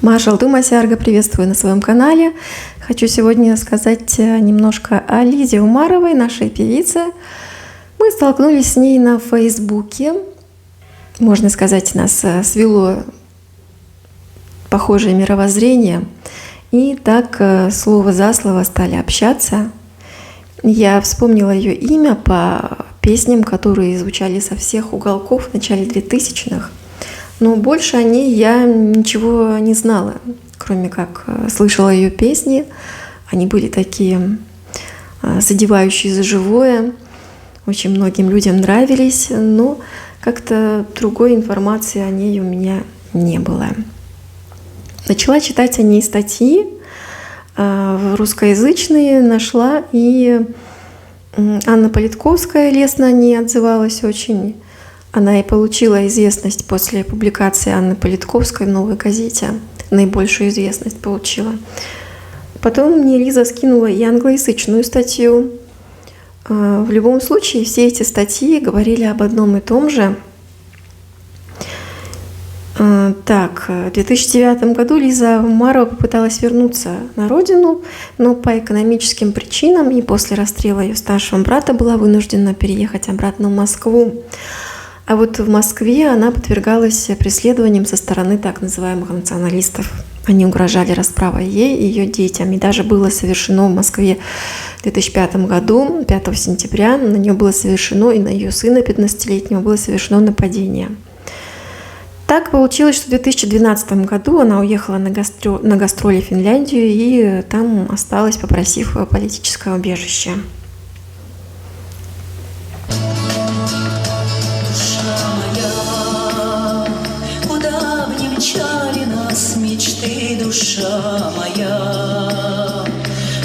Маршал Дума Сярга, приветствую на своем канале. Хочу сегодня сказать немножко о Лизе Умаровой, нашей певице. Мы столкнулись с ней на Фейсбуке. Можно сказать, нас свело похожее мировоззрение. И так слово за слово стали общаться. Я вспомнила ее имя по песням, которые звучали со всех уголков в начале 2000-х. Но больше о ней я ничего не знала, кроме как слышала ее песни. Они были такие задевающие за живое, очень многим людям нравились, но как-то другой информации о ней у меня не было. Начала читать о ней статьи русскоязычные, нашла, и Анна Политковская лестно о ней отзывалась очень. Она и получила известность после публикации Анны Политковской в «Новой газете». Наибольшую известность получила. Потом мне Лиза скинула и англоязычную статью. В любом случае, все эти статьи говорили об одном и том же. Так, в 2009 году Лиза Умарова попыталась вернуться на родину, но по экономическим причинам и после расстрела ее старшего брата была вынуждена переехать обратно в Москву. А вот в Москве она подвергалась преследованиям со стороны так называемых националистов. Они угрожали расправой ей и ее детям. И даже было совершено в Москве в 2005 году, 5 сентября, на нее было совершено, и на ее сына 15-летнего было совершено нападение. Так получилось, что в 2012 году она уехала на гастроли в Финляндию и там осталась, попросив политическое убежище. Душа моя,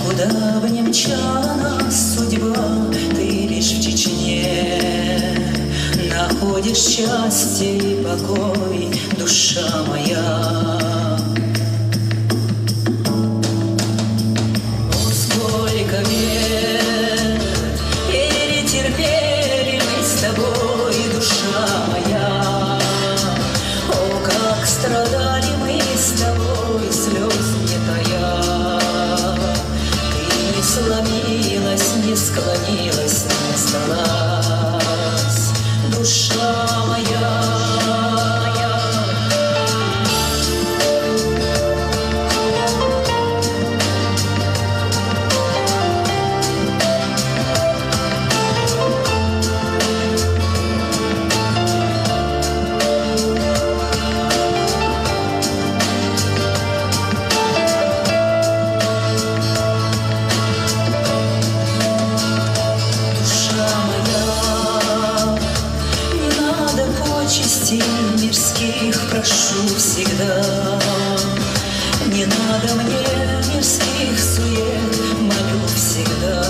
куда бы ни мчала нас судьба, ты лишь в Чечне находишь счастье и покой, душа моя. О, сколько лет перетерпели мы с тобой, душа моя, о, как страдали мы с тобой, слез не тая. Ты не сломилась, не склонилась, не сдалась, душа моя. Мирских прошу всегда, не надо мне мирских сует, молю всегда,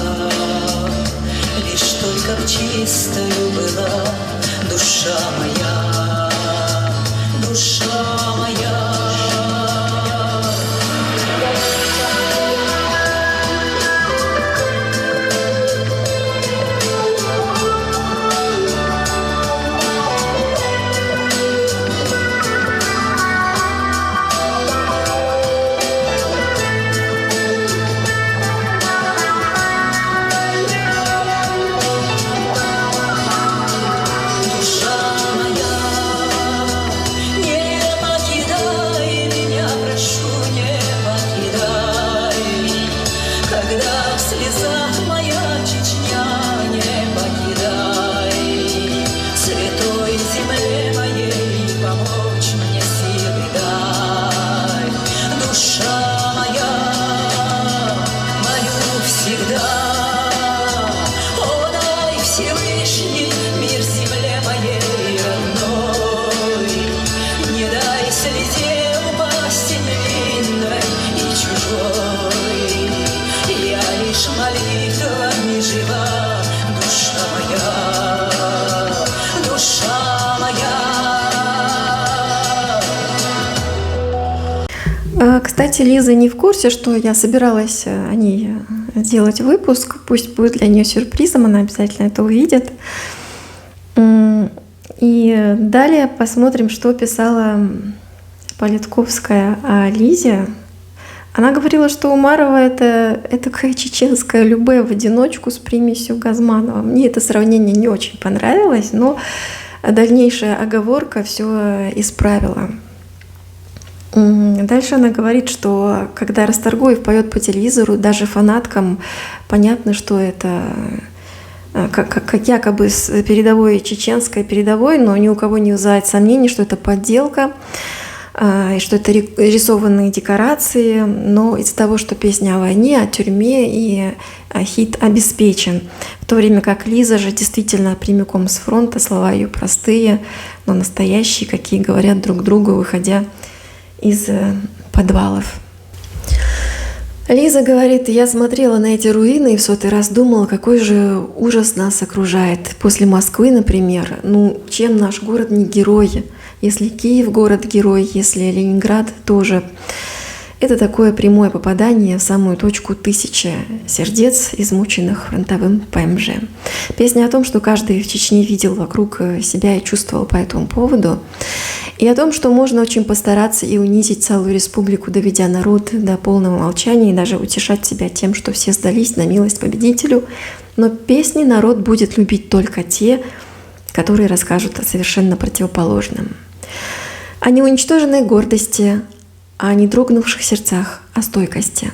лишь только б чистою была душа моя, душа моя. Кстати, Лиза не в курсе, что я собиралась о ней сделать выпуск. Пусть будет для нее сюрпризом, она обязательно это увидит. И далее посмотрим, что писала по Политковская о Лизе. Она говорила, что Умарова это такая чеченская Любэ в одиночку с примесью Газманова. Мне это сравнение не очень понравилось, но дальнейшая оговорка все исправила. Дальше она говорит, что когда Расторгуев поет по телевизору, даже фанаткам понятно, что это как якобы с передовой, чеченской передовой, но ни у кого не вызывает сомнений, что это подделка, и что это рисованные декорации, но из-за того, что песня о войне, о тюрьме, и хит обеспечен. В то время как Лиза же действительно прямиком с фронта, слова ее простые, но настоящие, какие говорят друг другу, выходя из подвалов. Лиза говорит: я смотрела на эти руины и в сотый раз думала, какой же ужас нас окружает. После Москвы, например, чем наш город не герой? Если Киев город-герой, если Ленинград тоже. Это такое прямое попадание в самую точку тысячи сердец, измученных фронтовым ПМЖ. Песня о том, что каждый в Чечне видел вокруг себя и чувствовал по этому поводу. И о том, что можно очень постараться и унизить целую республику, доведя народ до полного молчания и даже утешать себя тем, что все сдались на милость победителю. Но песни народ будет любить только те, которые расскажут о совершенно противоположном. О неуничтоженной гордости, о не дрогнувших сердцах, о стойкости.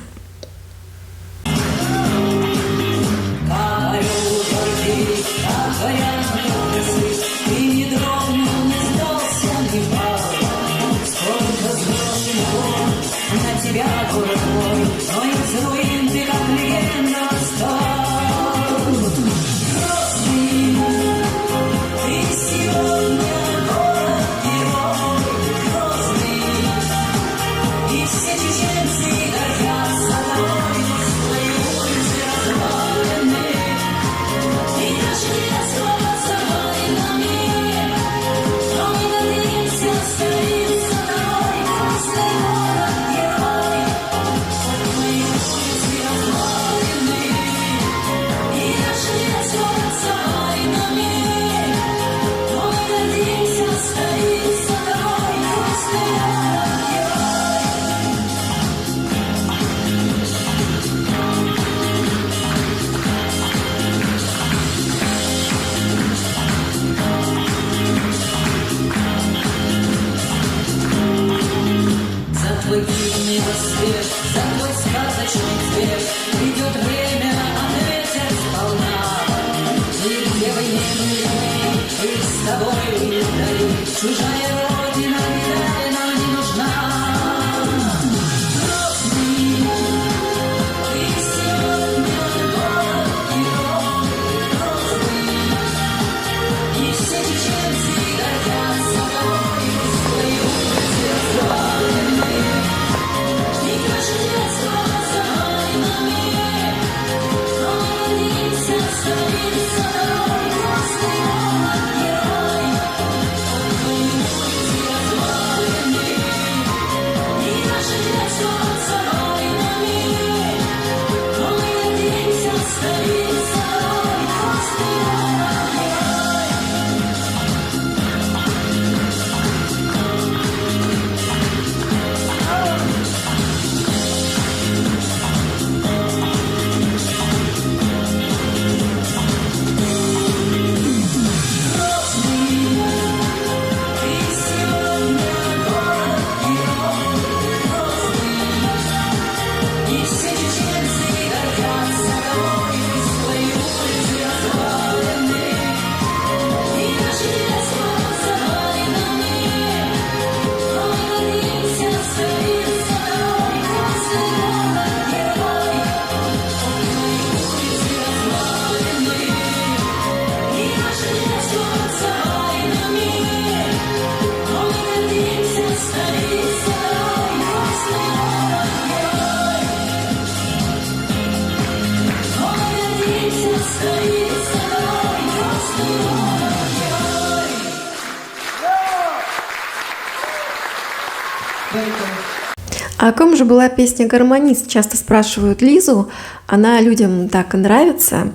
А о ком же была песня «Гармонист»? Часто спрашивают Лизу, она людям так и нравится.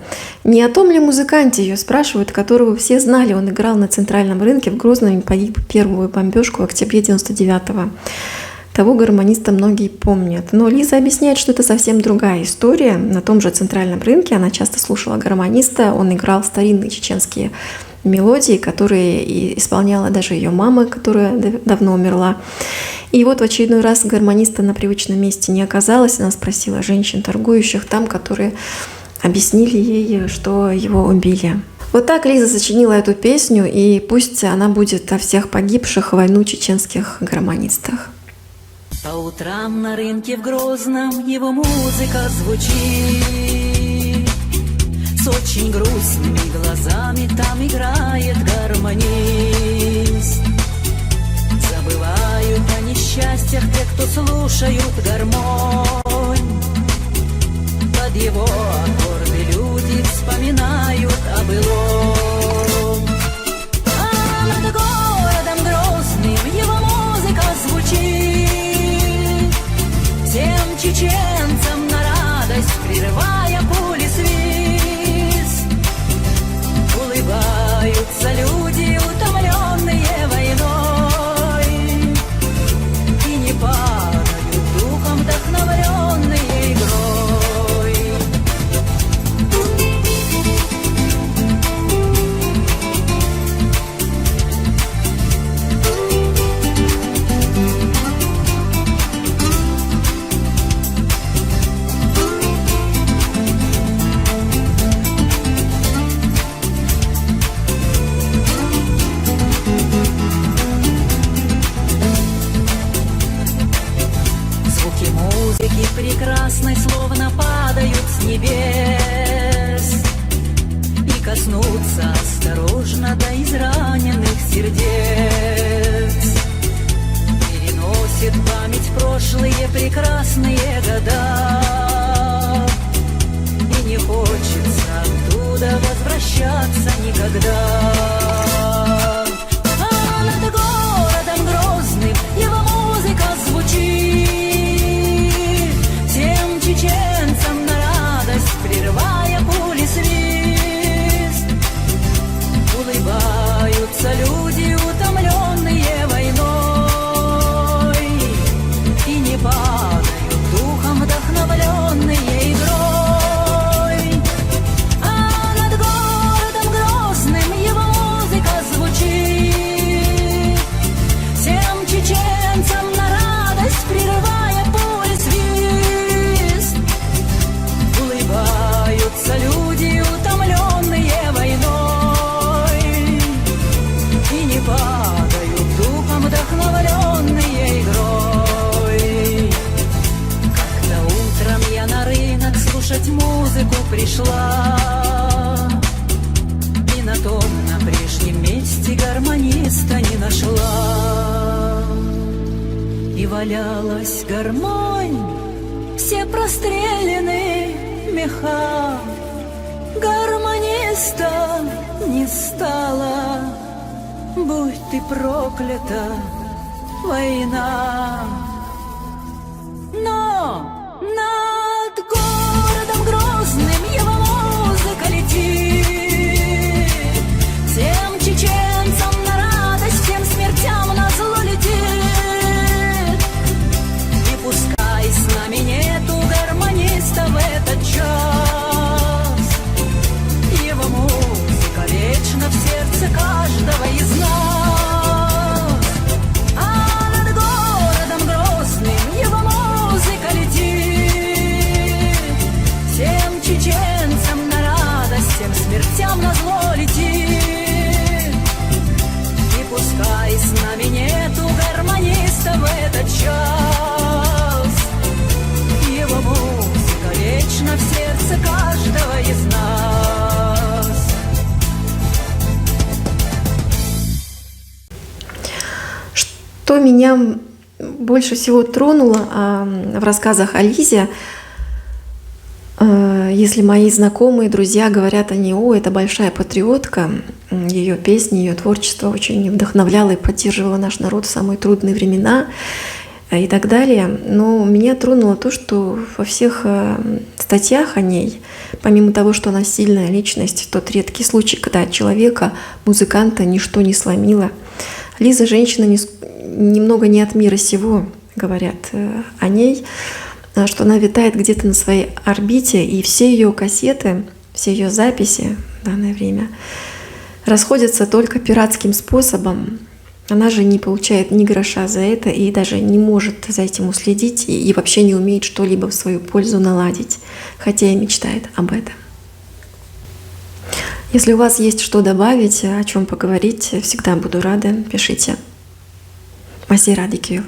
Не о том ли музыканте ее спрашивают, которого все знали, он играл на центральном рынке в Грозном и погиб в первую бомбежку в октябре 99-го. Того гармониста многие помнят. Но Лиза объясняет, что это совсем другая история. На том же центральном рынке она часто слушала гармониста, он играл старинные чеченские мелодии, которые исполняла даже ее мама, которая давно умерла. И вот в очередной раз гармониста на привычном месте не оказалось. Она спросила женщин, торгующих там, которые объяснили ей, что его убили. Вот так Лиза сочинила эту песню, и пусть она будет о всех погибших в войну чеченских гармонистах. По утрам на рынке в Грозном его музыка звучит. С очень грустными глазами там играет гармонист. Забывают о несчастьях те, кто слушают гармонь. Под его аккорды люди вспоминают о былом. А над городом Грозным его музыка звучит. Всем чеченцам на радость, прерывая пули свист, улыбаются люди, утомленные войной, и не падают духом, вдохновленные игрой. Прекрасной словно падают с небес и коснутся осторожно до израненных сердец. Переносит память прошлые прекрасные года, и не хочется оттуда возвращаться никогда. А над городом Грозным его музыка звучит. Всем чеченцам на радость, прерывая пули свист, улыбаются люди, утомленные войной, и не падают духом, вдохновленные игрой. А над городом Грозным его музыка звучит. Всем чеченцам на радость, прерывая пули свист, улыбаются люди, утомленные войной, и не падают духом, вдохновленные игрой. Как-то утром я на рынок слушать музыку пришла, и на том, на прежнем месте гармониста не нашла. И валялась гармонь, все прострелены меха, гармониста не стало, будь ты проклята, война. Но над городом Грозным его музыка летит. Всем чеченцам на радость, всем смертям назло летит. И пускай с нами нету гармониста в этот час, его музыка вечно в сердце каждого из нас. А над городом Грозным его музыка летит. Всем чеченцам на радость, всем смертям назло летит. И пускай с нами нету гармониста в этот час, его музыка вечно в сердце каждого из нас. Что меня больше всего тронуло в рассказах о Лизе, если мои знакомые, друзья говорят они: о, это большая патриотка, ее песни, ее творчество очень вдохновляло и поддерживало наш народ в самые трудные времена. и так далее. Но меня тронуло то, что во всех статьях о ней, помимо того, что она сильная личность, тот редкий случай, когда человека, музыканта, ничто не сломило. Лиза женщина немного не от мира сего, говорят о ней, что она витает где-то на своей орбите, и все ее кассеты, все ее записи в данное время расходятся только пиратским способом. Она же не получает ни гроша за это и даже не может за этим уследить и вообще не умеет что-либо в свою пользу наладить, хотя и мечтает об этом. Если у вас есть что добавить, о чем поговорить, всегда буду рада. Пишите. Масей Радикию.